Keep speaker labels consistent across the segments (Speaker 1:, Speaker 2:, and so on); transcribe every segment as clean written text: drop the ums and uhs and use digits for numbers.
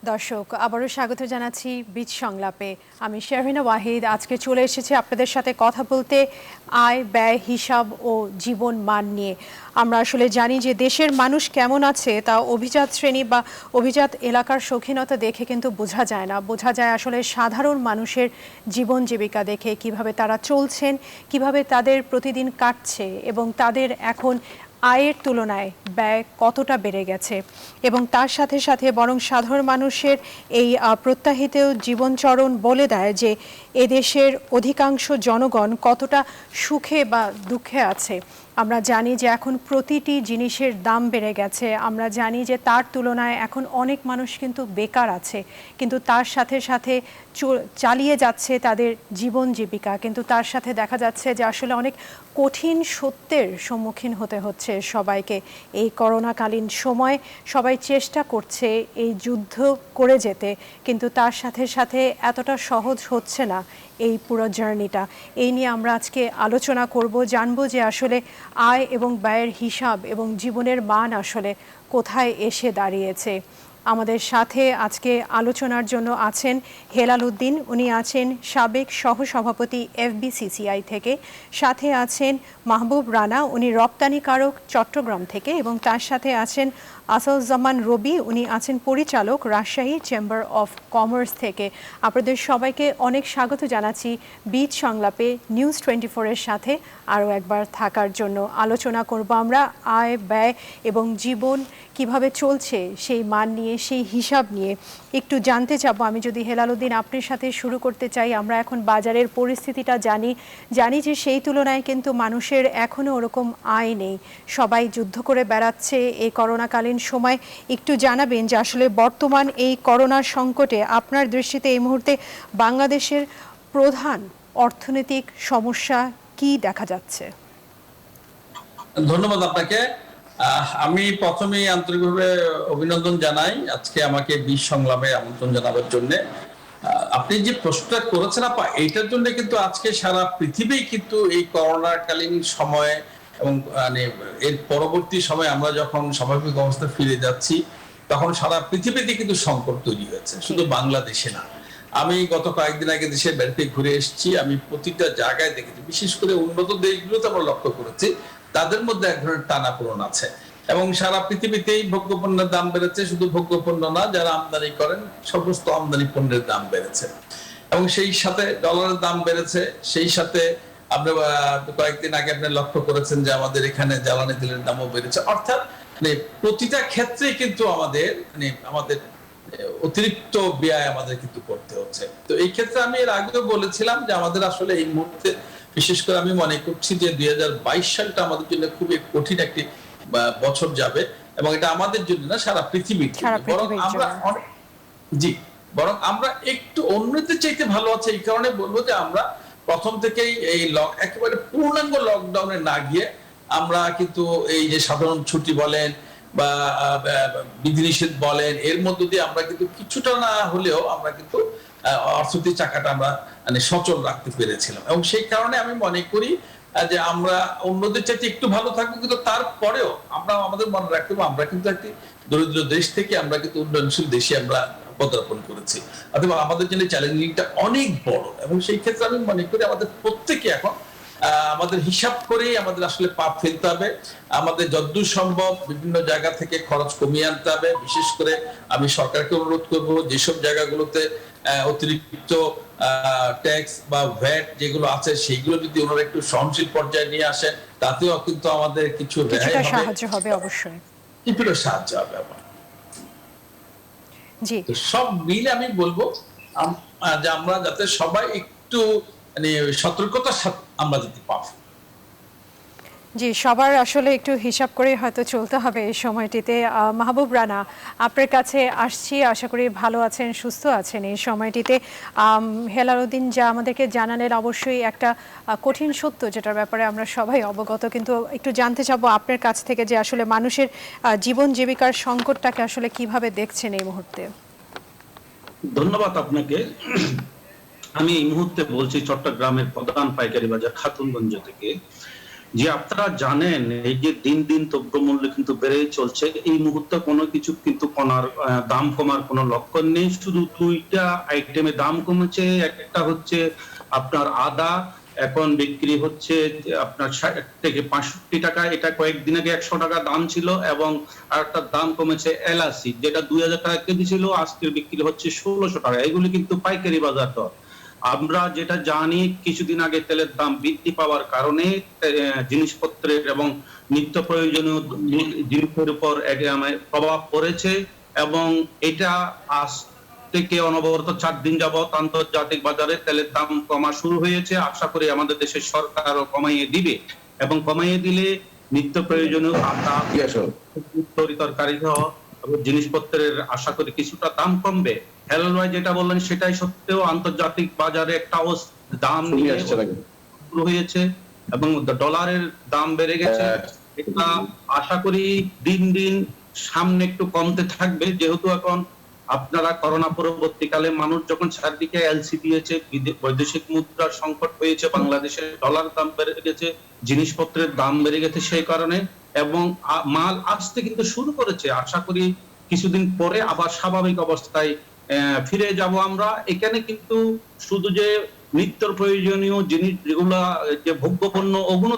Speaker 1: দর্শক আবারও স্বাগত জানাচ্ছি বীজ সংলাপে। আমি শারমিনা ওয়াহিদ আজকে চলে এসেছি আপনাদের সাথে কথা বলতে আয় ব্যয় হিসাব ও জীবন মান নিয়ে। আমরা আসলে জানি যে দেশের মানুষ কেমন আছে তা অভিজাত শ্রেণী বা অভিজাত এলাকার শৌখিনতা দেখে কিন্তু বোঝা যায় না, বোঝা যায় আসলে সাধারণ মানুষের জীবন জীবিকা দেখে, কিভাবে তারা চলছেন, কিভাবে তাদের প্রতিদিন কাটছে এবং তাদের এখন আয়ের তুলনায় ব্যয় কতটা বেড়ে গেছে। এবং তার সাথে সাথে বরং সাধারণ মানুষের এই প্রত্যাহিত জীবনচরণ বলে দেয় যে এদেশের অধিকাংশ জনগণ কতটা সুখে বা দুঃখে আছে। আমরা জানি যে এখন প্রতিটি জিনিসের দাম বেড়ে গেছে, আমরা জানি যে তার তুলনায় এখন অনেক মানুষ কিন্তু বেকার আছে, কিন্তু তার সাথে সাথে চালিয়ে যাচ্ছে তাদের জীবন জীবিকা। কিন্তু তার সাথে দেখা যাচ্ছে যে আসলে অনেক কঠিন সত্যের সম্মুখীন হতে হচ্ছে সবাইকে। এই করোনাকালীন সময় সবাই চেষ্টা করছে এই যুদ্ধ করে যেতে, কিন্তু তার সাথে সাথে এতটা সহজ হচ্ছে না এই পুরো জার্নিটা। এই নিয়ে আমরা আজকে আলোচনা করব, জানবো যে আসলে আয় এবং ব্যয়ের হিসাব এবং জীবনের মান আসলে কোথায় এসে দাঁড়িয়েছে। আমাদের সাথে আজকে আলোচনার জন্য আছেন হেলাল উদ্দিন, উনি আছেন সাবেক সহসভাপতি FBCCI থেকে। সাথে আছেন মাহবুব রানা, উনি রপ্তানিকারক চট্টগ্রাম থেকে, এবং তার সাথে আছেন আসাদুজ্জামান রবি, উনি আছেন পরিচালক রাজশাহী চেম্বার অফ কমার্স থেকে। আপনাদের সবাইকে অনেক স্বাগত জানাচ্ছি বীজ সংলাপে নিউজ 24-এর সাথে আরও একবার থাকার জন্য। আলোচনা করব আমরা আয় ব্যয় এবং জীবন কিভাবে চলছে সেই মান নিয়ে, সেই হিসাব নিয়ে একটু জানতে চাবো। আমি যদি হেলাল উদ্দিন আপনার সাথে শুরু করতে চাই, আমরা এখন বাজারের পরিস্থিতিটা জানি যে সেই তুলনায় কিন্তু মানুষের এখনও ওরকম আয় নেই, সবাই যুদ্ধ করে বেড়াচ্ছে এই করোনাকালীন সময়। একটু জানাবেন যে আসলে বর্তমান এই করোনার সংকটে আপনার দৃষ্টিতে এই মুহূর্তে বাংলাদেশের প্রধান অর্থনৈতিক সমস্যা কি দেখা যাচ্ছে?
Speaker 2: ধন্যবাদ আপনাকে। আমি প্রথমেই আন্তরিকভাবে অভিনন্দন জানাই আজকে আমাকে বীজ সংলাপে আমন্ত্রণ জানাবার জন্য। আপনি যে প্রশ্নটা করেছেন আপা, এইটার জন্য কিন্তু আজকে সারা পৃথিবী কিন্তু এই করোনাকালীন সময়ে এবং মানে এর পরবর্তী সময়ে আমরা যখন স্বাভাবিক অবস্থায় ফিরে যাচ্ছি, তখন সারা পৃথিবীতে কিন্তু সংকট তৈরি হয়েছে, শুধু বাংলাদেশে না। আমি গত কয়েকদিন আগে দেশের বাড়িতে ঘুরে এসেছি, আমি প্রতিটা জায়গায় দেখেছি, বিশেষ করে উন্নত দেশগুলোতে আমরা লক্ষ্য করেছি তাদের মধ্যে এক ধরনের টানাপোড়েন আছে। এবং সারা পৃথিবীতেই ভোগ্যপণ্যের দাম বেড়েছে, শুধু ভোগ্যপণ্য না, যারা আমদানি করেন সমস্ত আমদানি পণ্যের দাম বেড়েছে, এবং সেই সাথে ডলারের দাম বেড়েছে। সেই সাথে আপনি কয়েকদিন আগে আপনি লক্ষ্য করেছেন যে আমাদের এখানে জ্বালানি তেলের দামও বেড়েছে। অর্থাৎ প্রতিটা ক্ষেত্রে কিন্তু আমাদের অতিরিক্ত ব্যয় আমাদের কিন্তু করতে হচ্ছে। তো এই ক্ষেত্রে আমি এর আগেও বলেছিলাম যে আমাদের আসলে এই মুহূর্তে, বিশেষ করে আমি মনে করছি যে 2022 সালটা আমাদের জন্য খুবই কঠিন একটি বছর যাবে, এবং এটা আমাদের জন্য না, সারা পৃথিবীর জন্য। বরং আমরা একটু অন্যদের চাইতে ভালো আছে। এই কারণে বলবো যে আমরা প্রথম থেকেই এই একেবারে পূর্ণাঙ্গ লকডাউনে না গিয়ে আমরা কিন্তু এই যে সাধারণ ছুটি বলেন বা বিধিনিষেধ বলেন, এর মধ্য দিয়ে আমরা কিন্তু কিছুটা না হলেও আমরা কিন্তু অর্থনৈতিক চাকাটা আমরা সচল রাখতে পেরেছিলাম। এবং সেই কারণে আমি মনে করি যে আমরা অন্যদের চাইতে একটু ভালো থাকবো, কিন্তু তারপরেও আমরা আমাদের মনে রাখতে হবে আমরা কিন্তু একটি দরিদ্র দেশ থেকে আমরা কিন্তু উন্নয়নশীল দেশে আমরা পদার্পণ করেছি, অথবা আমাদের জন্য চ্যালেঞ্জিংটা অনেক বড়। এবং সেই ক্ষেত্রে আমি মনে করি আমাদের প্রত্যেকে এখন আমাদের হিসাব করেই আমাদের আসলে পাপ ফেলতে হবে। আমাদের যতদূর সম্ভব বিভিন্ন জায়গা থেকে খরচ কমিয়ে আনতে হবে। বিশেষ করে আমি সরকারকে অনুরোধ করবো যেসব জায়গাগুলোতে অতিরিক্ত ট্যাক্স বা ভ্যাট যেগুলো আছে সেইগুলো যদি ওনারা একটু সহনশীল পর্যায়ে নিয়ে আসেন, তাতেও কিন্তু আমাদের কিছু
Speaker 1: সাহায্য হবে, অবশ্যই
Speaker 2: কিছুটা সাহায্য হবে আমার।
Speaker 1: জি,
Speaker 2: সব মিলে আমি বলবো যে আমরা যাতে সবাই একটু সতর্কতার সাথে আমরা যদি পাবো।
Speaker 1: জি, সবার আসলে একটু হিসাব করে হয়তো চলতে হবে এই সময়টিতে। মাহবুব রানা, আপনার কাছে আসছি, আশা করি ভালো আছেন, সুস্থ আছেন এই সময়টিতে। হেলাল উদ্দিন যা আমাদেরকে জানালেন অবশ্যই একটা কঠিন সত্য, যেটার ব্যাপারে আমরা সবাই অবগত, কিন্তু একটু জানতে চাবো আপনার কাছ থেকে যে আসলে মানুষের জীবন জীবিকার সংকটটাকে আসলে কিভাবে দেখছেন এই মুহূর্তে।
Speaker 3: ধন্যবাদ আপনাকে। আমি এই মুহূর্তে বলছি চট্টগ্রামের প্রধান পাইকারি বাজার খাতুনগঞ্জ থেকে। যে আপনারা জানেন এই যে দিন দিন দ্রব্যমূল্য কিন্তু বেড়ে চলছে, এই মুহূর্তে কোনো কিছু কিন্তু দাম কমার কোনো লক্ষণ নেই। শুধু দুইটা আইটেমে দাম কমেছে। একটা হচ্ছে আপনার আদা, এখন বিক্রি হচ্ছে আপনার ৬০ থেকে ৬৫ টাকা, এটা কয়েকদিন আগে ১০০ টাকা দাম ছিল। এবং আরেকটা দাম কমেছে এলাচি, যেটা ২০০০ টাকা কেজি ছিল, আজকে বিক্রি হচ্ছে ১৬০০ টাকা। এগুলি কিন্তু পাইকারি বাজার দর। আমরা যেটা জানি, কিছুদিন আগে তেলের দাম বৃদ্ধি পাওয়ার কারণে জিনিসপত্রের এবং নিত্য প্রয়োজনীয় জিনিসের উপর প্রভাব পড়েছে। এবং এটা আজ থেকে অনবরত ৪ দিন যাবত আন্তর্জাতিক বাজারে তেলের দাম কমা শুরু হয়েছে। আশা করি আমাদের দেশের সরকারও কমাইয়ে দিবে, এবং কমাইয়ে দিলে নিত্য প্রয়োজনীয় আটা, তরকারি সহ জিনিসপত্রের আশা করি কিছুটা দাম কমবে। হেলাল ভাই যেটা বললেন সেটাই সত্ত্বেও আন্তর্জাতিক বাজারে একটা দাম নিয়ে শুরু হয়েছে এবং ডলারের দাম বেড়ে গেছে। এটা আশা করি দিন দিন সামনে একটু কমতে থাকবে, যেহেতু এখন আপনারা করোনা পরবর্তীকালে মানুষ যখন চারদিকে এলসি দিয়েছে, বৈদেশিক মুদ্রার সংকট হয়েছে, বাংলাদেশের ডলার দাম বেড়ে গেছে, জিনিসপত্রের দাম বেড়ে গেছে সেই কারণে, এবং মাল আসতে কিন্তু শুরু করেছে। আশা করি কিছুদিন পরে আবার স্বাভাবিক অবস্থায় ফিরে যাব আমরা। এখানে কিন্তু শুধু যে নিত্য প্রয়োজনীয় জিনিস যেগুলা, যে ভোগ্যপণ্য, ওগুলো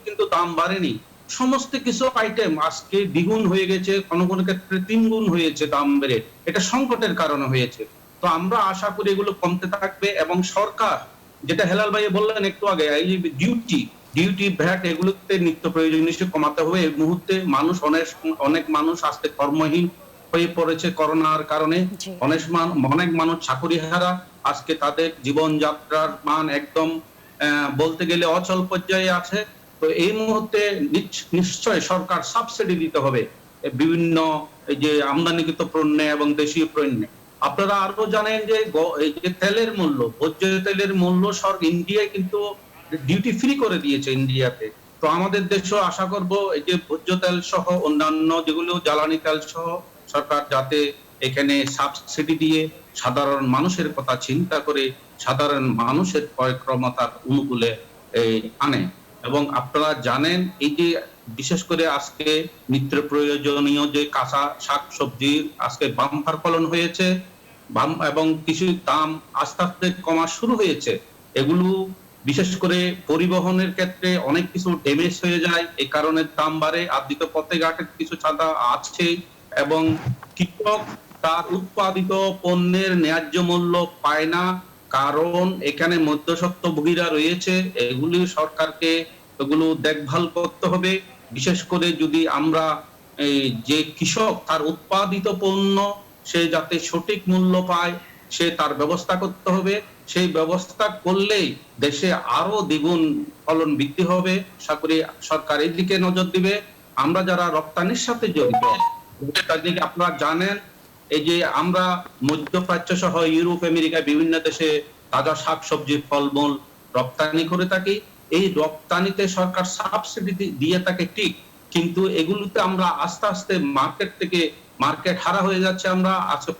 Speaker 3: কিন্তু দাম বাড়েনি। সমস্ত কিছু আইটেম আজকে দ্বিগুণ হয়ে গেছে, কোনো কোনো ক্ষেত্রে ৩ গুণ হয়েছে দাম বেড়ে। এটা সংকটের কারণে হয়েছে। তো আমরা আশা করি এগুলো কমতে থাকবে, এবং সরকার যেটা হেলাল ভাই বললেন একটু আগে, এই ডিউটি ভ্যাট এগুলোতে নিত্য প্রয়োজনীয় জিনিস কমাতে হবে। এই মুহূর্তে মানুষ অনেক মানুষ আজকে কর্মহীন হয়ে পড়েছে করোনার কারণে। অনেক মানুষ চাকরিহারা, আজকে তাদের জীবনযাত্রার মান একদম বলতে গেলে অচল পর্যায়ে আছে। তো এই মুহূর্তে নিশ্চয় সরকার সাবসিডি দিতে হবে বিভিন্ন এই যে আমদানিকৃত পণ্যে এবং দেশীয় পণ্যে। আপনারা আরো জানেন যে এই যে তেলের মূল্য, ভোজ্য তেলের মূল্য ইন্ডিয়ায় কিন্তু ডিউটি ফ্রি করে দিয়েছে ইন্ডিয়াতে। তো আমাদের দেশও আশা করব এই যে ভোজ্য তেল সহ অন্যান্য যেগুলো জ্বালানি তেল সহ সরকার যাতে এখানে সাবসিডি দিয়ে সাধারণ মানুষের কথা চিন্তা করে সাধারণ মানুষের ক্রয় ক্ষমতার অনুকূলে আনে। এবং আপনারা জানেন এই যে বিশেষ করে আজকে নিত্য প্রয়োজনীয় যে কাঁচা শাকসবজির আজকে বাম্পার ফলন হয়েছে, এবং কিছু দাম আস্তে আস্তে কমা শুরু হয়েছে। এগুলো বিশেষ করে পরিবহনের ক্ষেত্রে অনেক কিছু ড্যামেজ হয়ে যায়, এই কারণে দাম বাড়ে। আর দ্বিতীয় পথে ঘাটে কিছু চাঁদা আছে, এবং কৃষক তার উৎপাদিত পণ্যের ন্যায্য মূল্য পায় না, কারণ এখানে মধ্যস্বত্বভোগীরা রয়েছে। এগুলি সরকারকে এগুলো দেখভাল করতে হবে। বিশেষ করে যদি আমরা যে কৃষক তার উৎপাদিত পণ্য সে যাতে সঠিক মূল্য পায়, সে তার ব্যবস্থা করতে হবে। সেই ব্যবস্থা করলেই দেশে আরো দ্বিগুণ ফলন বৃদ্ধি হবে। আশা করি সরকার এই দিকে নজর দিবে। আমরা যারা রপ্তানির সাথে জড়িত, আপনারা জানেন এই যে আমরা মধ্যপ্রাচ্য সহ ইউরোপ, আমেরিকা বিভিন্ন দেশে তাজা শাকসবজি, ফলমূল রপ্তানি করে থাকি। এই রপ্তানিতে সরকার সাবসিডি দিয়ে থাকে ঠিক, কিন্তু এগুলোতে আমরা আস্তে আস্তে মার্কেট হারা হয়ে যাচ্ছে। আমরা আজকে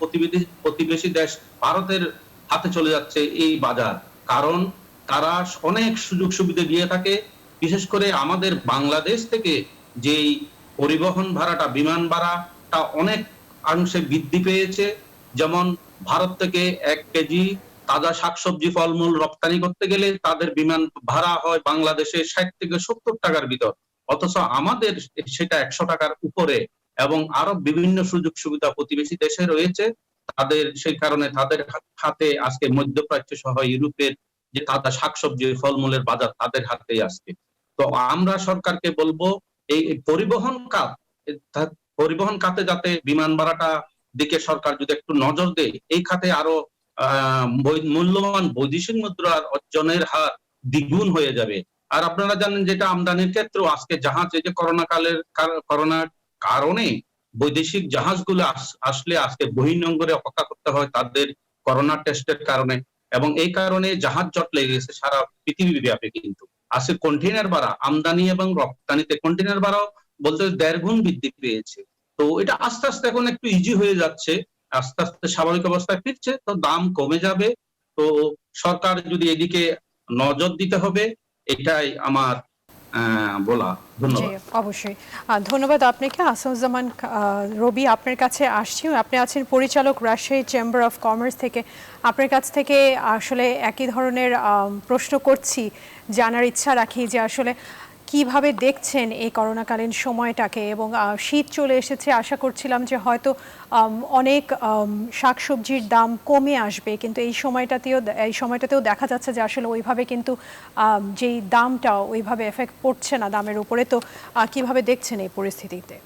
Speaker 3: প্রতিবেশী দেশ ভারতের হাতে চলে যাচ্ছে এই বাজার, কারণ তারা অনেক সুযোগ সুবিধা দিয়ে থাকে। বিশেষ করে আমাদের বাংলাদেশ থেকে যেই পরিবহন ভাড়াটা, বিমান ভাড়াটা অনেক অংশে বৃদ্ধি পেয়েছে। যেমন ভারত থেকে ১ কেজি তাজা শাকসবজি, ফলমূল রপ্তানি করতে গেলে তাদের বিমান ভাড়া হয় বাংলাদেশে ৬০ থেকে ৭০ টাকার ভিতর, অথচ আমাদের সেটা ১০০ টাকার উপরে। এবং আরো বিভিন্ন সুযোগ সুবিধা প্রতিবেশী দেশে রয়েছে, সেই কারণে তাদের হাতে আজকে মধ্যপ্রাচ্য সহ ইউরোপের যে তাজা শাকসবজি, ফলমূলের বাজার তাদের হাতেই আজকে। তো আমরা সরকারকে বলবো এই পরিবহন খাতে যাতে বিমান ভাড়াটা দিকে সরকার যদি একটু নজর দেয়, এই খাতে আরো মূল্যবান বৈদেশিক মুদ্রার অর্জনের হার দ্বিগুণ হয়ে যাবে। আর আপনারা জানেন যেটা আমদানির ক্ষেত্রেও আজকে জাহাজ, এই যে করোনার কারণে বৈদেশিক জাহাজগুলো আসলে আজকে বহির্নোঙরে অপেক্ষা করতে হয় তাদের করোনা টেস্টের কারণে, এবং এই কারণে জাহাজ জট লেগে গেছে সারা পৃথিবী ব্যাপী। কিন্তু আজকে কন্টেইনার ভাড়া, আমদানি এবং রপ্তানিতে কন্টেইনার ভাড়াও বলতে ১.৫ গুণ বৃদ্ধি পেয়েছে। তো এটা আস্তে আস্তে এখন একটু ইজি হয়ে যাচ্ছে, আস্তে আস্তে স্বাভাবিক অবস্থায় ফিরছে, তো দাম কমে যাবে। তো সরকার যদি এদিকে নজর দিতে হবে, এটাই আমার বলা।
Speaker 1: জি
Speaker 3: ধন্যবাদ।
Speaker 1: অবশ্যই। ধন্যবাদ আপনাকে। আসাদুজ্জামান রবি, আপনার কাছে আসছি। আপনি আছেন পরিচালক, রাজশাহী চেম্বার অফ কমার্স থেকে। আপনার কাছ থেকে আসলে একই ধরনের প্রশ্ন করছি, জানার ইচ্ছা রাখি যে আসলে কিভাবে দেখছেন এই করোনাকালীন সময়টাকে, এবং শীত চলে এসেছে, আশা করছিলাম যে হয়তো অনেক শাকসবজির দাম কমে আসবে, কিন্তু এই সময়টাতেও দেখা যাচ্ছে যে আসলে ওইভাবে কিন্তু যেই দামটা ওইভাবে এফেক্ট পড়ছে না দামের উপরে। তো কিভাবে দেখছেন এই পরিস্থিতিতে?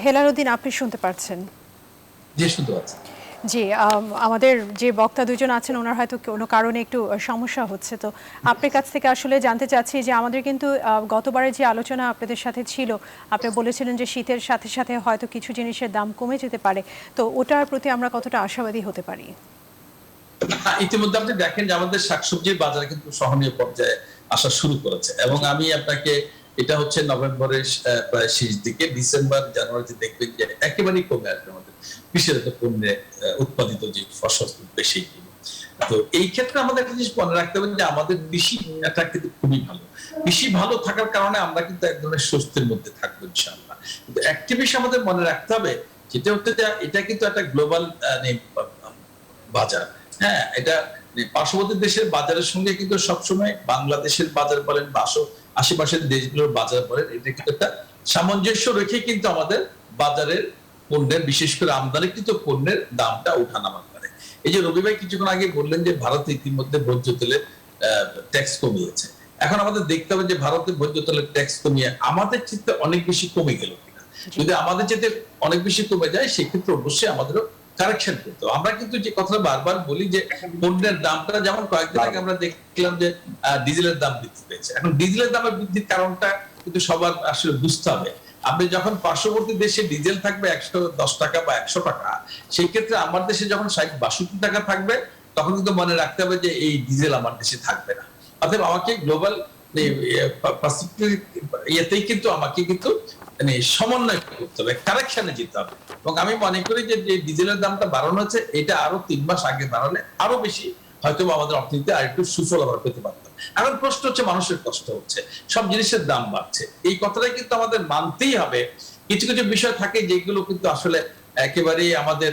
Speaker 1: হেলালুদ্দিন, আপনি শুনতে পারছেন?
Speaker 2: যে শুধু আছে।
Speaker 1: জি, আমাদের যে বক্তা দুজন আছেন ওনার হয়তো কোনো কারণে একটু সমস্যা হচ্ছে। তো আপনার কাছ থেকে আসলে জানতে চাচ্ছি যে আমাদের কিন্তু গতবারের যে আলোচনা আপনাদের সাথে ছিল, আপনি বলেছিলেন যে শীতের সাথে সাথে হয়তো কিছু জিনিসের দাম কমে যেতে পারে। তো ওটার প্রতি আমরা কতটা আশাবাদী হতে পারি?
Speaker 2: ইতিমধ্যে আপনি দেখেন যে আমাদের শাকসবজির বাজার কিন্তু সহনীয় পর্যায়ে আসা শুরু করেছে, এবং আমি আপনাকে, এটা হচ্ছে নভেম্বরের প্রায় শেষ দিকে, ডিসেম্বর জানুয়ারিতে দেখবেন যে একেবারেই কমে আসবে আমাদের বিশেষত পণ্যে উৎপাদিত যে ফসল বেশি। তো এই ক্ষেত্রে আমাদের একটা জিনিস মনে রাখতে হবে যে আমাদের কৃষিটা কিন্তু খুবই ভালো। কৃষি ভালো থাকার কারণে আমরা কিন্তু এক ধরনের স্বস্তির মধ্যে থাকবো ইনশাআল্লাহ। কিন্তু একটা বিষয় আমাদের মনে রাখতে হবে, যেটা হচ্ছে যে এটা কিন্তু একটা গ্লোবাল বাজার। হ্যাঁ, এটা পার্শ্ববর্তী দেশের বাজারের সঙ্গে কিন্তু সবসময় বাংলাদেশের বাজার বলেন বা আশেপাশের দেশগুলোর বাজার বলেন, এটা কিন্তু একটা সামঞ্জস্য রেখে কিন্তু আমাদের বাজারের পণ্যের, বিশেষ করে আমদানিকৃত পণ্যের দামটা ওঠানামা করে। এই যে রবি ভাই কিছুক্ষণ আগে বললেন যে ভারত ইতিমধ্যে ভোজ্য তেলের ট্যাক্স কমিয়েছে। এখন আমাদের দেখতে হবে যে ভারতের ভোজ্য তেলের ট্যাক্স কমিয়ে আমাদের চিন্তা অনেক বেশি কমে গেল কিনা। যদি আমাদের যেতে অনেক বেশি কমে যায়, সেক্ষেত্রে অবশ্যই আমাদেরও কারেকশন করতে হবে। আমরা কিন্তু যে কথাটা বারবার বলি যে পণ্যের দামটা, যেমন কয়েকদিন আগে আমরা দেখলাম যে ডিজেলের দাম বৃদ্ধি পেয়েছে। এখন ডিজেলের দামের বৃদ্ধির কারণটা কিন্তু সবার আসলে বুঝতে হবে। আপনি যখন পার্শ্ববর্তী দেশে ডিজেল থাকবে 110 টাকা বা 100 টাকা, সেই ক্ষেত্রে আমার দেশে যখন 60-62 টাকা থাকবে, তখন কিন্তু মনে রাখতে হবে যে এই ডিজেল আমার দেশে থাকবে না। অতএব আমাকে গ্লোবাল ইয়েতেই কিন্তু আমাকে কিন্তু সমন্বয় করতে হবে, কারেকশনে যেতে হবে। এবং আমি মনে করি যে ডিজেলের দামটা বাড়ানো হচ্ছে, এটা আরো 3 মাস আগে বাড়ালে আরো বেশি হয়তো আমাদের অর্থনীতি আর একটু সুফল আমরা পেতে পারতাম। এখন প্রশ্ন হচ্ছে, মানুষের কষ্ট হচ্ছে, সব জিনিসের দাম বাড়ছে, এই কথাটাই কিন্তু আমাদের মানতেই হবে। কিছু কিছু বিষয় থাকে যেগুলো কিন্তু আসলে একেবারেই আমাদের,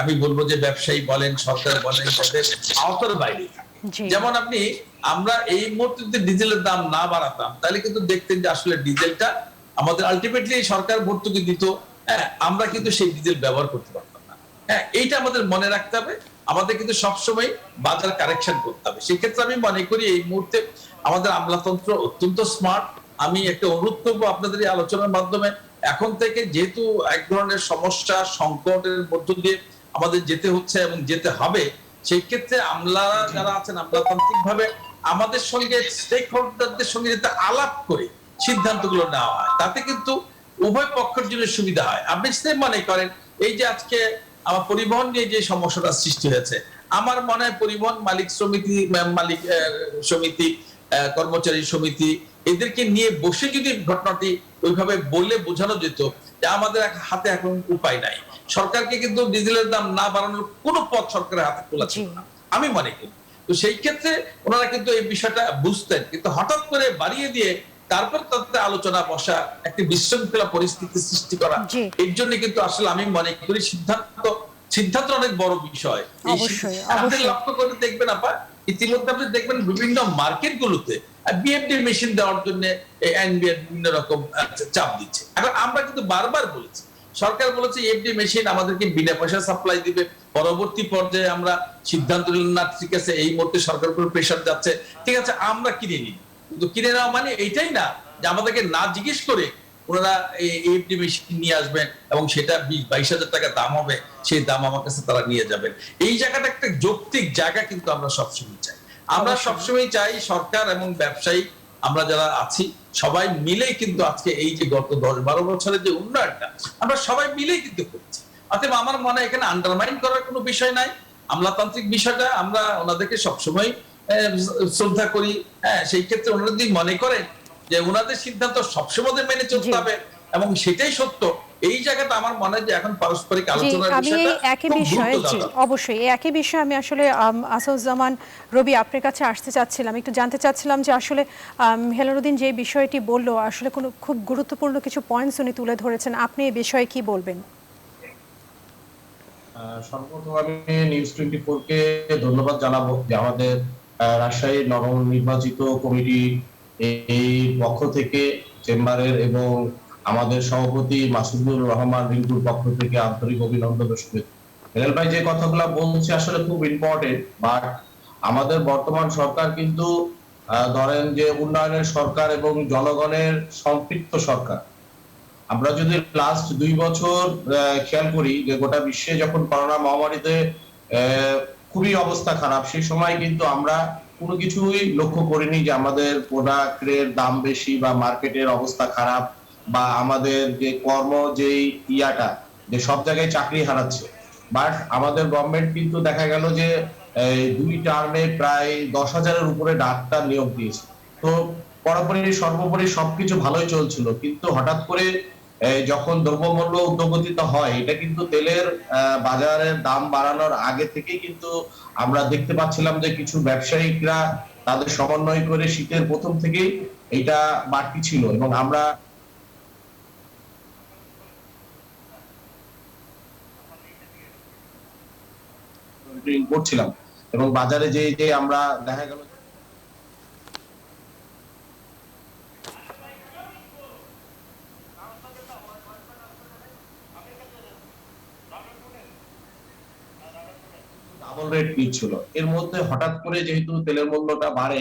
Speaker 2: আমি বলবো যে ব্যবসায়ী বলেন, সরকার বলেন, তাদের আওতার বাইরে থাকে। যেমন আমরা এই মুহূর্তে যদি ডিজেলের দাম না বাড়াতাম, তাহলে কিন্তু দেখতেন যে আসলে ডিজেলটা আমাদের আলটিমেটলি সরকার ভর্তুকি দিত, আমরা কিন্তু সেই ডিজেল ব্যবহার করতে পারতাম না। এইটা আমাদের মনে রাখতে হবে। আমাদের কিন্তু সবসময় বাজার কারেকশন করতে হবে। সেক্ষেত্রে আমি মনে করি এই মুহূর্তে আমাদের আমলাতন্ত্র অত্যন্ত স্মার্ট। আমি একটা অনুরোধ করবো আপনাদের এই আলোচনার মাধ্যমে, এখন থেকে যেহেতু এক ধরনের সমস্যা সংকটের মধ্য দিয়ে আমাদের যেতে হচ্ছে এবং যেতে হবে, সেই ক্ষেত্রে আমলারা যারা আছেন, আমলাতান্ত্রিক ভাবে আমাদের সঙ্গে, স্টেক হোল্ডারদের সঙ্গে যাতে আলাপ করে সিদ্ধান্তগুলো নেওয়া হয়, তাতে কিন্তু উভয় পক্ষের জন্য সুবিধা হয়। আপনি মনে করেন এই যে আজকে আমার পরিবহন নিয়ে যে সমস্যাটা সৃষ্টি হয়েছে, আমার মনে হয় পরিবহন মালিক সমিতি, কর্মচারী সমিতি, এদেরকে নিয়ে বসে যদি ঘটনাটি ওইভাবে বললে বোঝানো যেত যে আমাদের হাতে এখন উপায় নাই, সরকারকে কিন্তু ডিজেলের দাম না বাড়ানোর কোনো পথ সরকারের হাতে খোলা ছিল না আমি মনে করি। তো সেই ক্ষেত্রে ওনারা কিন্তু এই বিষয়টা বুঝতেন, কিন্তু হঠাৎ করে বাড়িয়ে দিয়ে তারপর তাদের আলোচনা বসা, একটি বিশৃঙ্খলা পরিস্থিতি সৃষ্টি করা, এর জন্য কিন্তু আসলে আমি মনে করি সিদ্ধান্ত অনেক বড় বিষয়। আমাদের লক্ষ্য করে দেখবেন ইতিমধ্যে আপনি দেখবেন বিভিন্ন মার্কেট গুলোতে বিএফডি মেশিন দেওয়ার জন্য এনবিআর বিভিন্ন রকম চাপ দিচ্ছে। এখন আমরা কিন্তু বারবার বলেছি, সরকার বলেছে এফডি মেশিন আমাদেরকে বিনা পয়সা সাপ্লাই দিবে, পরবর্তী পর্যায়ে আমরা সিদ্ধান্ত নিলাম না, ঠিক আছে এই মুহূর্তে সরকার উপর প্রেশার যাচ্ছে, ঠিক আছে আমরা কিনে নিই। কিন্তু কিনে নেওয়া মানে এইটাই না যে আমাদেরকে না জিজ্ঞেস করে ওনারা এফডি মেশিন নিয়ে আসবেন এবং সেটা 20-22 হাজার টাকা দাম হবে, সেই দাম আমার কাছে তারা নিয়ে যাবেন। এই জায়গাটা একটা যৌক্তিক জায়গা কিন্তু আমরা সবসময় চাই। আমরা সবসময় চাই সরকার এবং ব্যবসায়ী, আমরা যারা আছি সবাই মিলেই কিন্তু আজকে এই যে গত 10-12 বছরের যে উন্নয়নটা আমরা সবাই মিলেই কিন্তু করছি। অতএব আমার মনে হয় এখানে আন্ডারমাইন করার কোনো বিষয় নাই। আমলাতান্ত্রিক বিষয়টা আমরা ওনাদেরকে সবসময় শ্রদ্ধা করি। সেই ক্ষেত্রে ওনারা যদি মনে করেন যে ওনাদের সিদ্ধান্ত সবসময় মেনে চলতে হবে এবং সেটাই সত্য, এই জায়গাটা আমার মনে হয় যে এখন পারস্পরিক
Speaker 1: জি,
Speaker 2: আলোচনার
Speaker 1: আমি এই
Speaker 2: বিষয়টা
Speaker 1: একই
Speaker 2: খুব
Speaker 1: বিষয়ে,
Speaker 2: গুরুত্ব
Speaker 1: জি
Speaker 2: দেওয়া দরকার।
Speaker 1: অবশ্যই এই একই বিষয়ে আমি আসলে আসাদুজ্জামান রবি আপনার কাছে আসতে চাচ্ছিলাম, একটু জানতে চাচ্ছিলাম যে আসলে হেলালুদ্দিন যে বিষয়টি বললো আসলে কোনো খুব গুরুত্বপূর্ণ কিছু পয়েন্টস উনি তুলে ধরেছেন, আপনি এই বিষয়ে কি বলবেন?
Speaker 4: সর্বপ্রথম আমি নিউজ 24 কে ধন্যবাদ জানাবো যে আমাদের রাজশাহী নবনির্বাচিত কমিটি এই পক্ষ থেকে চেম্বারের এবং আমাদের সভাপতি মাসুদুর রহমান রিঙ্কুর পক্ষ থেকে আন্তরিক অভিনন্দন ও শুভেচ্ছা। হেলাল ভাই যে কথাগুলো বলছে আসলে খুব ইম্পর্টেন্ট, বাট আমাদের বর্তমান সরকার কিন্তু ধরেন যে উন্নয়নের সরকার এবং জনগণের সম্পৃক্ত সরকার। আমরা যদি লাস্ট 2 বছর খেয়াল করি যে গোটা বিশ্বে যখন করোনা মহামারীতে খুবই অবস্থা খারাপ, সেই সময় কিন্তু আমরা কোনো কিছুই লক্ষ্য করিনি যে আমাদের প্রোডাক্টের দাম বেশি বা মার্কেটের অবস্থা খারাপ বা আমাদের যে কর্ম যেই ইয়াটা যে সব জায়গায় চাকরি হারাচ্ছে। বাট আমাদের গভর্নমেন্ট কিন্তু দেখা গেল যে 2 টার্মে প্রায় 10,000-এর উপরে ডাক্তার নিয়োগ দিয়েছে। তো সর্বোপরি সবকিছু ভালোই চলছিল, কিন্তু হঠাৎ করে যখন দ্রব্যমূল্য ঊর্ধ্বগতিত হয়, এটা কিন্তু তেলের বাজারের দাম বাড়ানোর আগে থেকেই কিন্তু আমরা দেখতে পাচ্ছিলাম যে কিছু ব্যবসায়িকরা তাদের সমন্বয় করে শীতের প্রথম থেকেই এটা বাড়তি ছিল এবং আমরা করছিলাম এবং বাজারে যে যে আমরা দেখা গেল ডাবল রেট নিচ্ছিল। এর মধ্যে হঠাৎ করে যেহেতু তেলের মূল্যটা বাড়ে,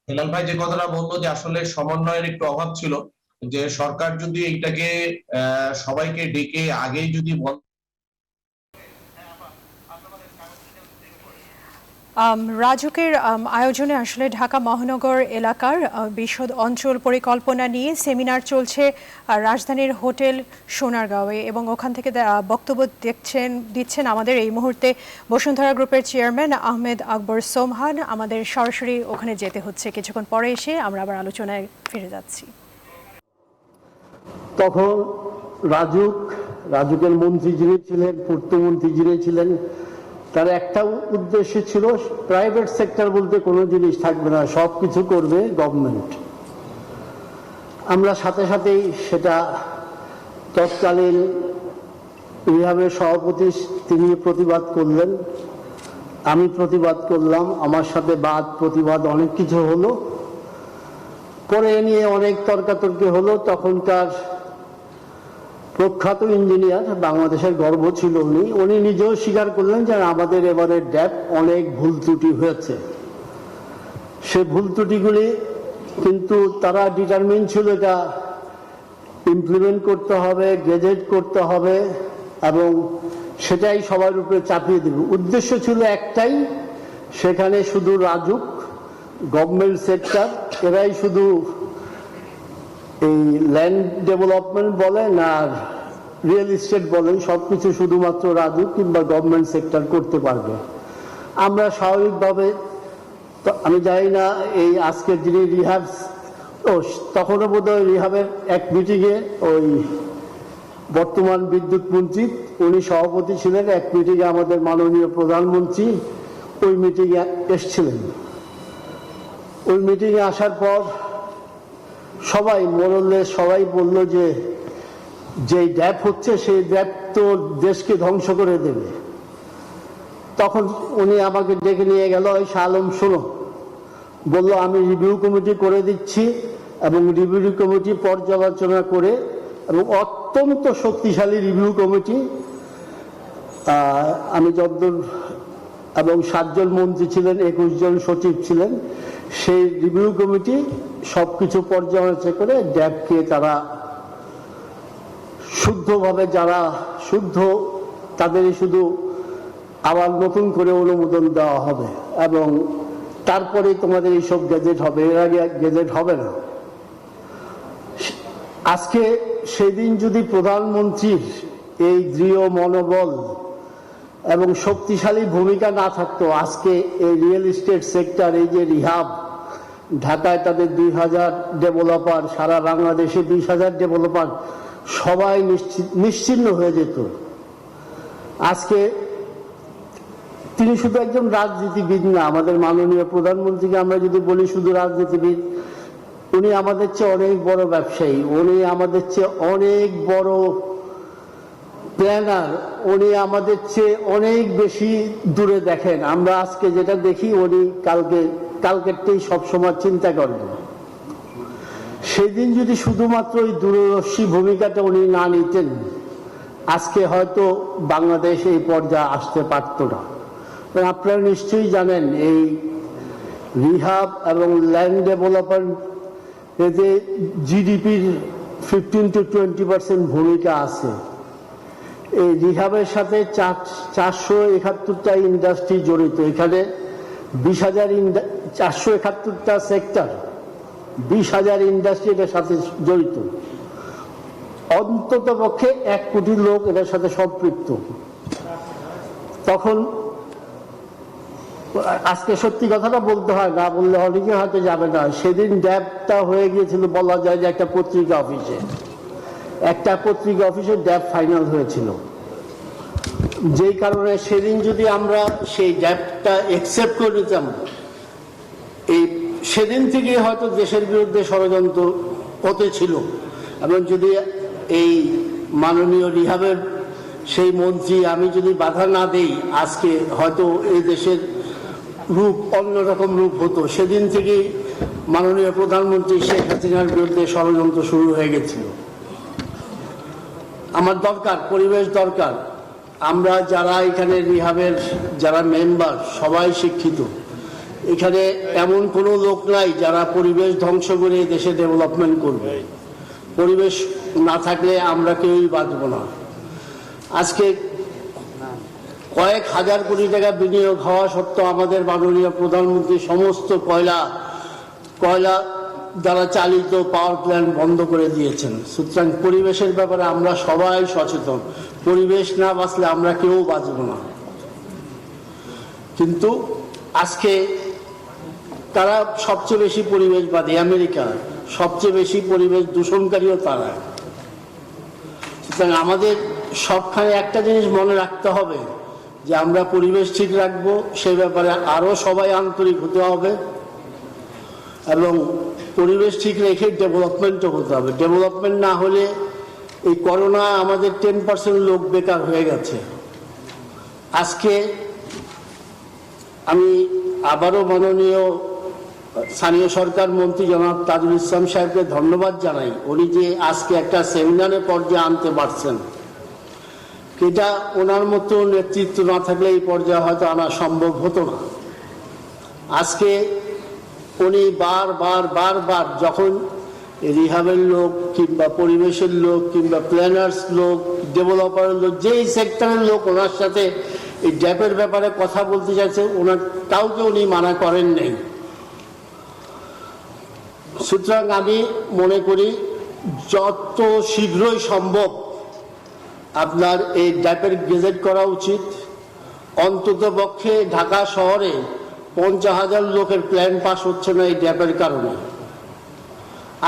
Speaker 4: হেলাল ভাই যে কথাটা বললো যে আসলে সমন্বয়ের একটু অভাব ছিল, যে সরকার যদি এইটাকে সবাইকে ডেকে আগেই যদি
Speaker 1: রাজুকের আয়োজনে আসলে ঢাকা মহানগর এলাকার বিশদ অঞ্চল পরিকল্পনা নিয়ে সেমিনার চলছে রাজধানীর হোটেল সোনারগাঁওয়ে, এবং ওখান থেকে বক্তব্য দিচ্ছেন আমাদের এই মুহূর্তে বসুন্ধরা গ্রুপের চেয়ারম্যান আহমেদ আকবর সোমহান। আমাদের সরাসরি ওখানে যেতে হচ্ছে, কিছুক্ষণ পরে এসে আমরা আবার আলোচনায় ফিরে যাচ্ছি।
Speaker 5: তখন রাজুকের মন্ত্রী যিনি ছিলেন, পূর্তমন্ত্রী যিনি ছিলেন, তার একটা উদ্দেশ্য ছিল প্রাইভেট সেক্টর বলতে কোনো জিনিস থাকবে না, সব কিছু করবে গভর্নমেন্ট। আমরা সাথে সাথেই সেটা তৎকালীন রিহাবের সভাপতি তিনি প্রতিবাদ করলেন, আমি প্রতিবাদ করলাম, আমার সাথে প্রতিবাদ অনেক কিছু হলো, পরে এ নিয়ে অনেক তর্কাতর্কি হলো। তখনকার প্রখ্যাত ইঞ্জিনিয়ার, বাংলাদেশের গর্ব ছিল উনি নিজেও স্বীকার করলেন যে আমাদের এবারে ড্যাপ অনেক ভুল ত্রুটি হয়েছে। সে ভুল ত্রুটিগুলি কিন্তু তারা ডিটারমিন ছিল এটা ইমপ্লিমেন্ট করতে হবে, গেজেট করতে হবে এবং সেটাই সবার উপরে চাপিয়ে দেবে। উদ্দেশ্য ছিল একটাই, সেখানে শুধু রাজুক, গভর্নমেন্ট সেক্টর এরাই শুধু এই ল্যান্ড ডেভেলপমেন্ট বলেন আর রিয়েল এস্টেট বলেন, সবকিছু শুধুমাত্র রাজুক কিংবা গভর্নমেন্ট সেক্টর করতে পারবে। আমরা স্বাভাবিকভাবে, আমি জানি না এই আজকের যিনি রিহাব, তখনও বোধহয় রিহাবের এক মিটিংয়ে ওই বর্তমান বিদ্যুৎ মন্ত্রী উনি সভাপতি ছিলেন, এক মিটিংয়ে আমাদের মাননীয় প্রধানমন্ত্রী ওই মিটিংয়ে এসছিলেন। ওই মিটিংয়ে আসার পর সবাই সবাই বলল যে যেই ড্যাপ হচ্ছে সেই ড্যাপ তো দেশকে ধ্বংস করে দেবে। তখন উনি আমাকে ডেকে নিয়ে গেল, ওই শাহ আলম শোনো, বলল আমি রিভিউ কমিটি করে দিচ্ছি এবং রিভিউ কমিটি পর্যালোচনা করে, এবং অত্যন্ত শক্তিশালী রিভিউ কমিটি, আমি যতদূর, এবং 7 জন মন্ত্রী ছিলেন, 21 জন সচিব ছিলেন, সেই রিভিউ কমিটি সবকিছু পর্যালোচনা করে ড্যাবকে তারা শুদ্ধভাবে, যারা শুদ্ধ তাদেরই শুধু আবার নতুন করে অনুমোদন দেওয়া হবে এবং তারপরে তোমাদের এইসব গেজেট হবে, এর আগে গেজেট হবে না। আজকে সেদিন যদি প্রধানমন্ত্রীর এই দৃঢ় মনোবল এবং শক্তিশালী ভূমিকা না থাকতো, আজকে এই রিয়েল এস্টেট সেক্টর, এই যে রিহাব, ঢাকায় তাদের 2000 ডেভেলপার, সারা বাংলাদেশে 20,000 ডেভেলপার, সবাই নিশ্চিন্ন হয়ে যেত। আজকে তিনি শুধু একজন রাজনীতিবিদ না, আমাদের মাননীয় প্রধানমন্ত্রীকে আমরা যদি বলি শুধু রাজনীতিবিদ, উনি আমাদের চেয়ে অনেক বড় ব্যবসায়ী, উনি আমাদের চেয়ে অনেক বড় প্ল্যানার, উনি আমাদের চেয়ে অনেক বেশি দূরে দেখেন। আমরা আজকে যেটা দেখি উনি কালকেরটাই সবসময় চিন্তা করেন। সেদিন যদি শুধুমাত্র ওই দূরদর্শী ভূমিকাটা উনি না নিতেন, আজকে হয়তো বাংলাদেশ এই পর্যায়ে আসতে পারত না। আপনারা নিশ্চয়ই জানেন এই রিহাব এবং ল্যান্ড ডেভেলপমেন্ট এতে জিডিপির 15 to 20% ভূমিকা আছে। এই রিহাবের সাথে 471টা ইন্ডাস্ট্রি জড়িত। এখানে 471টা সেক্টর, 20,000 ইন্ডাস্ট্রি এটার সাথে জড়িত। অন্তত পক্ষে 1 কোটি লোক এটার সাথে সম্পৃক্ত। তখন আজকে সত্যি কথাটা বলতে হয়, না বললে অনেকে হয়তো যাবে না। সেদিন ড্যাবটা হয়ে গিয়েছিল বলা যায় যে একটা পত্রিকা অফিসে ড্যাব ফাইনাল হয়েছিল। যেই কারণে সেদিন যদি আমরা সেই ড্যাবটা একসেপ্ট করে নিতাম, এই সেদিন থেকে হয়তো দেশের বিরুদ্ধে ষড়যন্ত্র পথে ছিল। এবং যদি এই মাননীয় রিহাবের সেই মন্ত্রী আমি যদি বাধা না দেই, আজকে হয়তো এই দেশের রূপ অন্যরকম রূপ হতো। সেদিন থেকেই মাননীয় প্রধানমন্ত্রী শেখ হাসিনার বিরুদ্ধে ষড়যন্ত্র শুরু হয়ে গেছিল। আমার দরকার, পরিবেশ দরকার। আমরা যারা এখানে রিহাবের যারা মেম্বার সবাই শিক্ষিত। এখানে এমন কোনো লোক নাই যারা পরিবেশ ধ্বংস করে দেশে ডেভেলপমেন্ট করবে। পরিবেশ না থাকলে আমরা কেউই বাঁচব না। আজকে কয়েক হাজার কোটি টাকা বিনিয়োগ হওয়া সত্ত্বেও আমাদের মাননীয় প্রধানমন্ত্রী সমস্ত কয়লা দ্বারা চালিত পাওয়ার প্ল্যান্ট বন্ধ করে দিয়েছেন। সুতরাং পরিবেশের ব্যাপারে আমরা সবাই সচেতন। পরিবেশ না বাঁচলে আমরা কেউ বাঁচব না। কিন্তু আজকে তারা সবচেয়ে বেশি পরিবেশবাদী, আমেরিকা সবচেয়ে বেশি পরিবেশ দূষণকারীও তারা। সুতরাং আমাদের সবখানে একটা জিনিস মনে রাখতে হবে যে আমরা পরিবেশ ঠিক রাখবো, সে ব্যাপারে আরো সবাই আন্তরিক হতে হবে এবং পরিবেশ ঠিক রেখে ডেভেলপমেন্টও হতে হবে। ডেভেলপমেন্ট না হলে এই করোনা আমাদের 10% লোক বেকার হয়ে গেছে। আজকে আমি আবারও মাননীয় স্থানীয় সরকার মন্ত্রী জনাব তাজুল ইসলাম সাহেবকে ধন্যবাদ জানাই। উনি যে আজকে একটা সেমিনারের পর্যায়ে আনতে পারছেন, এটা ওনার মতো নেতৃত্ব না থাকলে এই পর্যায়ে হয়তো আনা সম্ভব হতো না। আজকে উনি বারবার যখন রিহাবের লোক কিংবা পরিবেশের লোক কিংবা প্ল্যানার্স লোক, ডেভেলপারের লোক, যেই সেক্টরের লোক ওনার সাথে এই ড্যাপের ব্যাপারে কথা বলতে চাইছে, ওনার কাউকে উনি মানা করেন নাই। সুতরাং আমি মনে করি যত শীঘ্রই সম্ভব আপনার এই ড্যাপের গেজেট করা উচিত। অন্তত পক্ষে ঢাকা শহরে 50,000 লোকের প্ল্যান পাস হচ্ছে না এই ড্যাপের কারণে।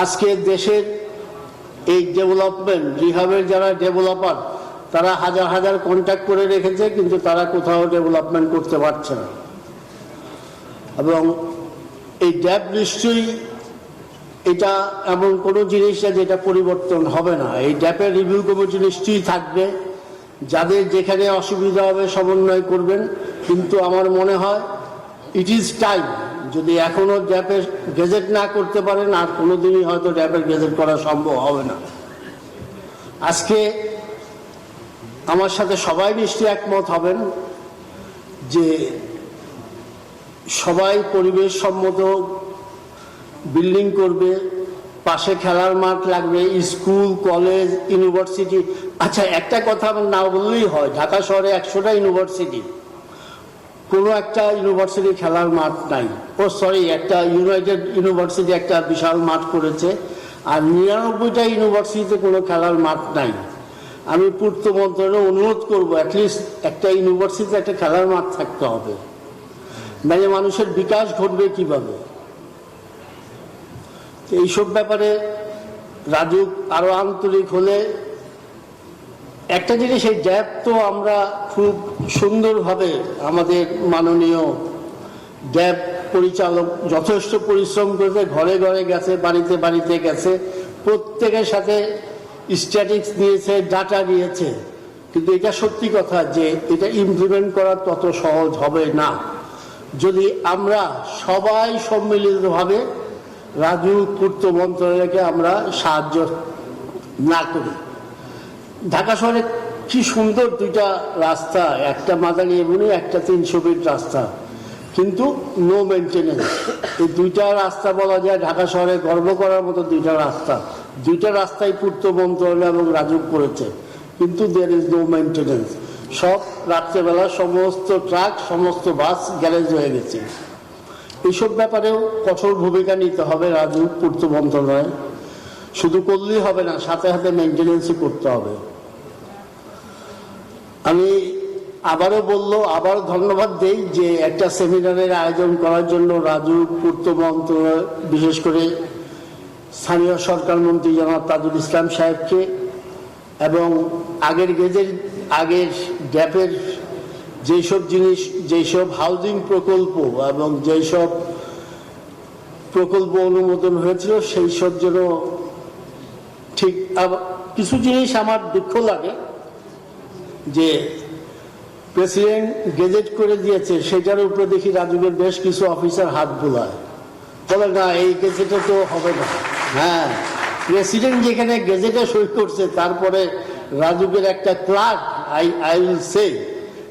Speaker 5: আজকে দেশের এই ডেভেলপমেন্ট, রিহাবের যারা ডেভেলপার তারা হাজার কন্ট্যাক্ট করে রেখেছে, কিন্তু তারা কোথাও ডেভেলপমেন্ট করতে পারছে না। এবং এই ড্যাপ নিশ্চয়ই এটা এমন কোনো জিনিস না যেটা পরিবর্তন হবে না। এই ড্যাপের রিভিউ কমিটি নিশ্চয়ই থাকবে, যাদের যেখানে অসুবিধা হবে সমন্বয় করবেন। কিন্তু আমার মনে হয় ইট ইজ টাইম, যদি এখনো ড্যাপের গেজেট না করতে পারেন আর কোনোদিনই হয়তো ড্যাপের গেজেট করা সম্ভব হবে না। আজকে আমার সাথে সবাই নিশ্চয়ই একমত হবেন যে সবাই পরিবেশ সম্মত বিল্ডিং করবে, পাশে খেলার মাঠ লাগবে, স্কুল, কলেজ, ইউনিভার্সিটি। আচ্ছা, একটা কথা আমার না বললেই হয়, ঢাকা শহরে 100টা ইউনিভার্সিটি, কোনো একটা ইউনিভার্সিটি খেলার মাঠ নাই। একটা ইউনাইটেড ইউনিভার্সিটি একটা বিশাল মাঠ করেছে, আর 99টা ইউনিভার্সিটিতে কোনো খেলার মাঠ নাই। আমি পূর্ত মন্ত্রণালয়ে অনুরোধ করবো অ্যাটলিস্ট একটা ইউনিভার্সিটিতে একটা খেলার মাঠ থাকতে হবে, মানে মানুষের বিকাশ ঘটবে কিভাবে। এইসব ব্যাপারে রাজুক আরো আন্তরিক হলে একটা জিনিস, এই ড্যাব তো আমরা খুব সুন্দরভাবে আমাদের মাননীয় ড্যাব পরিচালক যথেষ্ট পরিশ্রম করেছে, ঘরে ঘরে গেছে, বাড়িতে বাড়িতে গেছে, প্রত্যেকের সাথে স্ট্যাটিক্স নিয়েছে, ডাটা নিয়েছে। কিন্তু এটা সত্যি কথা যে এটা ইমপ্লিমেন্ট করা তত সহজ হবে না যদি আমরা সবাই সম্মিলিতভাবে রাজু পূর্ত মন্ত্রণালয়কে আমরা সাহায্য না করি। ঢাকা শহরে কি সুন্দর দুইটা রাস্তা, একটা মাদানী এভিনিউ, একটা 300 ফিট রাস্তা, কিন্তু নো মেনটেনেন্স। এই দুইটা রাস্তা বলা যায় ঢাকা শহরে গর্ব করার মতো দুইটা রাস্তা। দুইটা রাস্তায় পূর্ত মন্ত্রণালয় এবং রাজুক করেছে, কিন্তু দেয়ার ইজ নো মেনটেনেন্স। সব রাত্রেবেলা সমস্ত ট্রাক, সমস্ত বাস গ্যারেজ হয়ে গেছে। এইসব ব্যাপারেও কঠোর ভূমিকা নিতে হবে রাজুক পূর্ত মন্ত্রণালয়। শুধু করলেই হবে না, সাথে সাথে মেনটেনেন্সই করতে হবে। আমি আবারও ধন্যবাদ দেই যে একটা সেমিনারের আয়োজন করার জন্য রাজু পূর্ত মন্ত্রণালয়, বিশেষ করে স্থানীয় সরকার মন্ত্রী জনাব তাজুল ইসলাম সাহেবকে, এবং আগের ড্যাপের যেসব হাউজিং প্রকল্প এবং যেসব প্রকল্প অনুমোদন হয়েছিল সেই সব জন্য ঠিক। কিছু জিনিস আমার দুঃখ লাগে যে প্রেসিডেন্ট গেজেট করে দিয়েছে, সেটার উপরে দেখি রাজুকের বেশ কিছু অফিসার হাত বোলায়, বলে না এই গেজেটে তো হবে না। হ্যাঁ, প্রেসিডেন্ট যেখানে গেজেটে সই করছে, তারপরে রাজুকের একটা ক্লার্ক, আই উইল সে,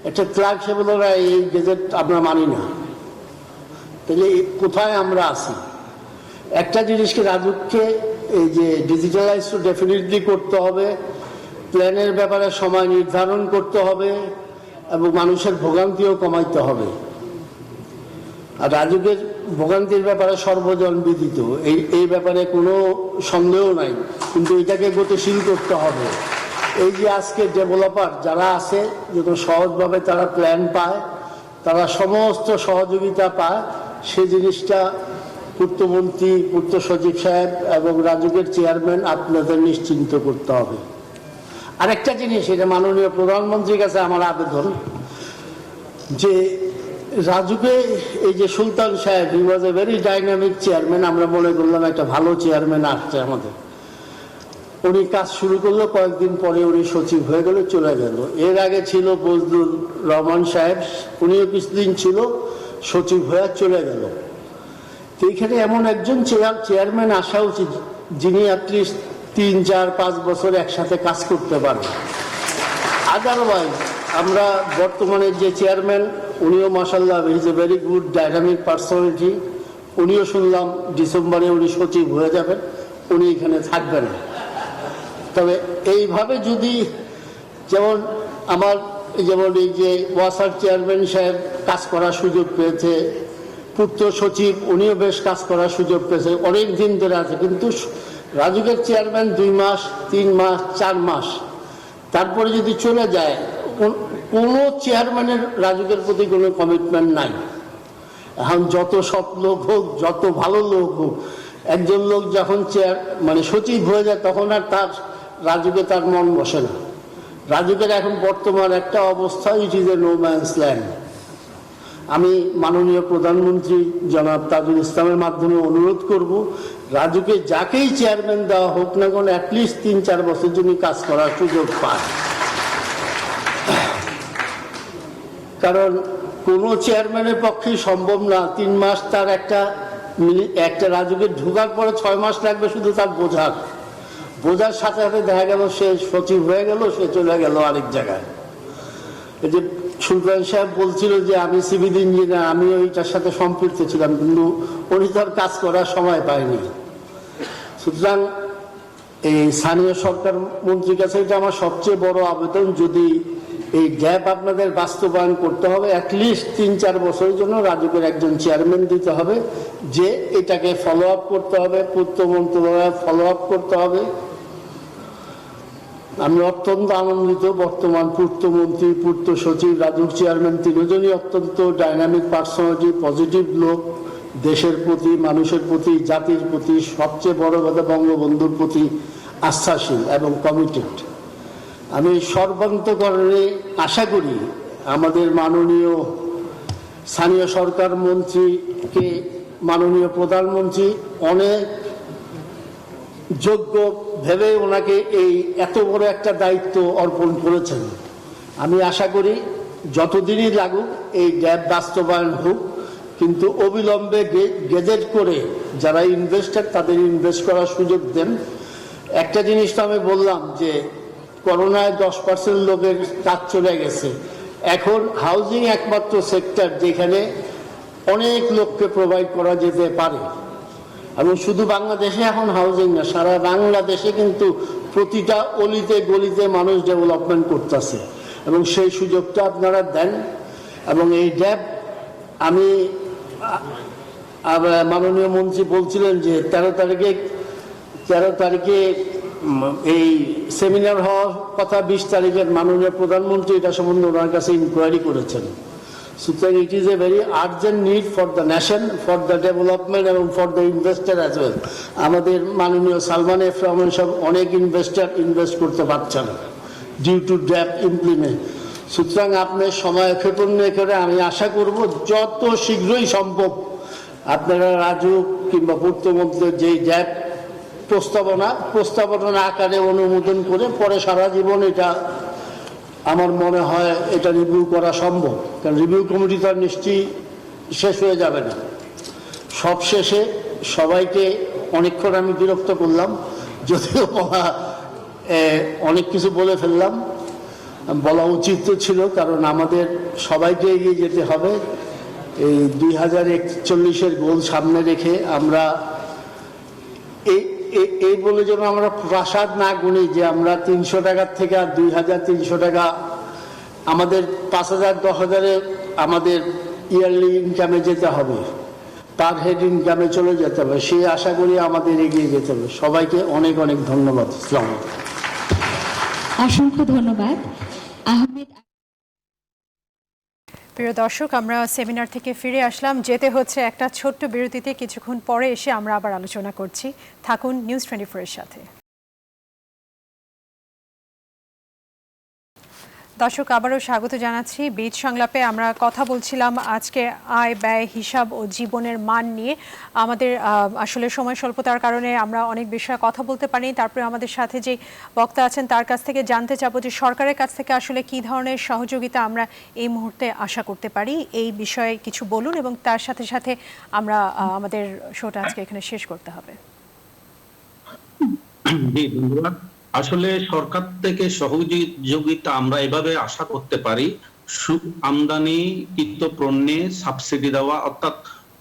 Speaker 5: একটা ক্লার্ক সে বলে না এই গেজেট আমরা মানি না। তাহলে কোথায় আমরা আছি? একটা জিনিসকে রাজুককে এই যে ডিজিটালাইজ তো ডেফিনেটলি করতে হবে, প্ল্যানের ব্যাপারে সময় নির্ধারণ করতে হবে এবং মানুষের ভোগান্তিও কমাইতে হবে। আর রাজুকের ভোগান্তির ব্যাপারে সর্বজন বিদিত, এই ব্যাপারে কোনো সন্দেহ নাই, কিন্তু এটাকে গতিশীল করতে হবে। এই যে আজকে ডেভেলপার যারা আছে, যত সহজভাবে তারা প্ল্যান পায়, তারা সমস্ত সহযোগিতা পায়, সেই জিনিসটা পূর্তমন্ত্রী, পূর্ত সচিব সাহেব এবং রাজুকের চেয়ারম্যান আপনাদের নিশ্চিন্ত করতে হবে। আরেকটা জিনিস, এটা মাননীয় প্রধানমন্ত্রীর কাছে আমার আবেদন, যে রাজুকে এই যে সুলতান সাহেব, হি ওয়াজ এ ভেরি ডাইনামিক চেয়ারম্যান, আমরা মনে করলাম একটা ভালো চেয়ারম্যান আসছে আমাদের। উনি কাজ শুরু করলো, কয়েকদিন পরে উনি সচিব হয়ে গেল, চলে গেল। এর আগে ছিল বজলুর রহমান সাহেব, উনিও কিছুদিন ছিল, সচিব হয়ে চলে গেল। তো এইখানে এমন একজন চেয়ারম্যান আসা উচিত যিনি অ্যাটলিস্ট 3, 4, 5 বছর একসাথে কাজ করতে পারবে। আদারওয়াইজ আমরা বর্তমানে যে চেয়ারম্যান, উনিও মাশাআল্লাহ is a very good dynamic personality, উনিও শুনলাম ডিসেম্বরে উনি সচিব হয়ে যাবেন, উনি এখানে থাকবেন। তবে এইভাবে যদি, যেমন এই যে ওয়াসার চেয়ারম্যান সাহেব কাজ করার সুযোগ পেয়েছে, পূর্ত সচিব উনিও বেশ কাজ করার সুযোগ পেয়েছে, অনেক দিন ধরে আছে, কিন্তু রাজুকের চেয়ারম্যান 2 মাস, 3 মাস, 4 মাস, তারপরে যদি চলে যায়, কোনো চেয়ারম্যানের রাজুকের প্রতি কোনো কমিটমেন্ট নাই। এখন যত সৎ লোক হোক, যত ভালো লোক হোক, একজন লোক যখন সচিব হয়ে যায়, তখন আর রাজুকে তার মন বসে না। রাজুকের এখন বর্তমান একটা অবস্থা, it is a no man's land. আমি মাননীয় প্রধানমন্ত্রী জনাব তাজুল ইসলামের মাধ্যমে অনুরোধ করব, রাজুকে যাকেই চেয়ারম্যান দেওয়া হোক না কেন, অ্যাটলিস্ট 3-4 বছর জন্য কাজ করার সুযোগ পায়। কারণ কোনো চেয়ারম্যানের পক্ষেই সম্ভব না 3 মাস তার একটা রাজুকে ঢোকার পরে 6 মাস লাগবে শুধু তার বোঝার সাথে সাথে দেখা গেল সে সচিব হয়ে গেল, সে চলে গেল আরেক জায়গায়। এই যে সুলতান সাহেব বলছিল যে আমি সিভিল ইঞ্জিনিয়ার, আমি ওইটার সাথে সম্পৃক্ত ছিলাম, কিন্তু উনি তার কাজ করার সময় পায়নি। সুতরাং এই স্থানীয় সরকার মন্ত্রীর কাছে এটা আমার সবচেয়ে বড় আবেদন, যদি এই গ্যাপ আপনাদের বাস্তবায়ন করতে হবে, অ্যাটলিস্ট 3-4 বছরের জন্য রাজুকের একজন চেয়ারম্যান দিতে হবে, যে এটাকে ফলো আপ করতে হবে, পূর্ত মন্ত্রণালয় ফলো আপ করতে হবে। আমি অত্যন্ত আনন্দিত, বর্তমান পূর্তমন্ত্রী, পূর্ত সচিব, রাজুক চেয়ারম্যান তিনজনই অত্যন্ত ডাইনামিক পার্সোনালিটি, পজিটিভ লোক, দেশের প্রতি, মানুষের প্রতি, জাতির প্রতি, সবচেয়ে বড় কথা বঙ্গবন্ধুর প্রতি আস্থাশীল এবং কমিটেড। আমি সর্বান্তকরণে আশা করি আমাদের মাননীয় স্থানীয় সরকার মন্ত্রীকে মাননীয় প্রধানমন্ত্রী অনেক যোগ্য ভেবে ওনাকে এই এত বড় একটা দায়িত্ব অর্পণ করেছেন। আমি আশা করি যতদিনই লাগুক এই ড্যাব বাস্তবায়ন হোক, কিন্তু অবিলম্বে গেজেট করে যারা ইনভেস্টার তাদের ইনভেস্ট করার সুযোগ দেন। একটা জিনিস তো আমি বললাম যে করোনায় 10% লোকের কাজ চলে গেছে, এখন হাউজিং একমাত্র সেক্টর যেখানে অনেক লোককে প্রোভাইড করা যেতে পারে। এবং শুধু বাংলাদেশে এখন হাউজিং না, সারা বাংলাদেশে কিন্তু প্রতিটা অলিতে গলিতে মানুষ ডেভেলপমেন্ট করতেছে, এবং সেই সুযোগটা আপনারা দেন। এবং এই ড্যাব আমি মাননীয় মন্ত্রী বলছিলেন যে 13 তারিখে এই সেমিনার হওয়ার কথা, 20 তারিখের মাননীয় প্রধানমন্ত্রী এটা সম্বন্ধে ওনার কাছে ইনকোয়ারি করেছেন। সুতরাং it is a very urgent need for the nation, for the development এবং for the investor as well. আমাদের মাননীয় সালমান এফ রহমান সব অনেক ইনভেস্টার ইনভেস্ট করতে পারছেন ডিউ টু ড্যাব ইমপ্লিমেন্ট। সুতরাং আপনার সময় ক্ষেপণ করে আমি আশা করব যত শীঘ্রই সম্ভব আপনারা রাজুক কিংবা পূর্তমন্ত্রীর যেই ড্যাব প্রস্তাবনা আকারে অনুমোদন করে পরে সারা জীবন এটা আমার মনে হয় এটা রিভিউ করা সম্ভব, কারণ রিভিউ কমিটি তো আর নিশ্চয়ই শেষ হয়ে যাবে না। সব শেষে সবাইকে অনেকক্ষণ আমি বিরক্ত করলাম, যদিও অনেক কিছু বলে ফেললাম, বলা উচিত ছিল, কারণ আমাদের সবাইকে এগিয়ে যেতে হবে। এই 2041-এর গোল সামনে রেখে আমরা এই বলে যেন আমরা প্রাসাদ না গুনি যে আমরা 300 টাকার থেকে আর 2300 টাকা আমাদের 5000 10,000 আমাদের ইয়ারলি ইনকামে যেতে হবে, পার হেড ইনকামে চলে যেতে হবে। সেই আশা করি আমাদের এগিয়ে যেতে হবে। সবাইকে অনেক অনেক ধন্যবাদ। আসসালামু আলাইকুম।
Speaker 6: অসংখ্য ধন্যবাদ আহমেদ।
Speaker 1: প্রিয় দর্শক, আমরা সেমিনার থেকে ফিরে আসলাম, যেতে হচ্ছে একটা ছোট্ট বিরতিতে। কিছুক্ষণ পরে এসে আমরা আবার আলোচনা করছি। থাকুন নিউজ 24 এর সাথে। দর্শক, আবারও স্বাগত জানাচ্ছি বীজ সংলাপে। আমরা কথা বলছিলাম আজকে আয় ব্যয় হিসাব ও জীবনের মান নিয়ে। আমাদের আসলে সময় স্বল্পতার কারণে আমরা অনেক বিষয়ে কথা বলতে পারিনি। তারপরে আমাদের সাথে যে বক্তা আছেন তার কাছ থেকে জানতে চাবো যে সরকারের কাছ থেকে আসলে কী ধরনের সহযোগিতা আমরা এই মুহূর্তে আশা করতে পারি, এই বিষয়ে কিছু বলুন, এবং তার সাথে সাথে আমরা আমাদের শোটা আজকে এখানে শেষ করতে হবে।
Speaker 3: আসলে সরকার থেকে সহযোগিতা আমরা এভাবে আশা করতে পারি, আমদানিকৃত পণ্যে সাবসিডি দেওয়া, অর্থাৎ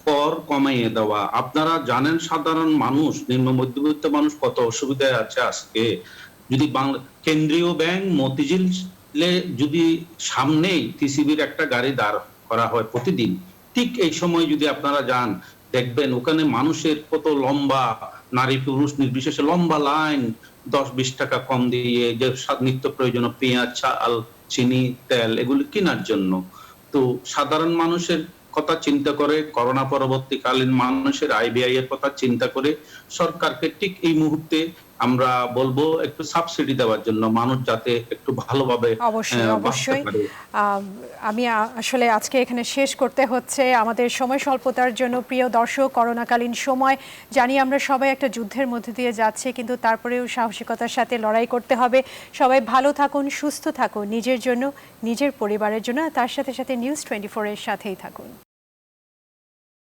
Speaker 3: কর কমাইয়ে দেওয়া। আপনারা জানেন সাধারণ মানুষ, নিম্ন মধ্যবিত্ত মানুষ কত অসুবিধায় আছে আজকে। যদি কেন্দ্রীয় ব্যাংক মতিঝিলে যদি সামনেই টিসিবির একটা গাড়ি দাঁড় করা হয় প্রতিদিন, ঠিক এই সময় যদি আপনারা যান দেখবেন ওখানে মানুষের কত লম্বা, নারী পুরুষ নির্বিশেষে লম্বা লাইন, 10-20 টাকা কম দিয়ে যে নিত্য প্রয়োজনীয় পেঁয়াজ, চাল, চিনি, তেল এগুলি কেনার জন্য। তো সাধারণ মানুষের কথা চিন্তা করে, করোনা পরবর্তীকালীন মানুষের আয় ব্যয়ের কথা চিন্তা করে সরকারকে ঠিক এই মুহূর্তে আমরা বলবো একটু সাবসিডি দেওয়ার জন্য, মানুষ যাতে একটু ভালোভাবে
Speaker 1: অবশ্যই। আমি আসলে আজকে এখানে শেষ করতে হচ্ছে আমাদের সময় স্বল্পতার জন্য। প্রিয় দর্শক, করোনাকালীন সময় জানি আমরা সবাই একটা যুদ্ধের মধ্যে দিয়ে যাচ্ছে, কিন্তু তারপরেও সাহসিকতার সাথে লড়াই করতে হবে। সবাই ভালো থাকুন, সুস্থ থাকুন, নিজের জন্য, নিজের পরিবারের জন্য, তার সাথে সাথে নিউজ 24 এর সাথেই থাকুন।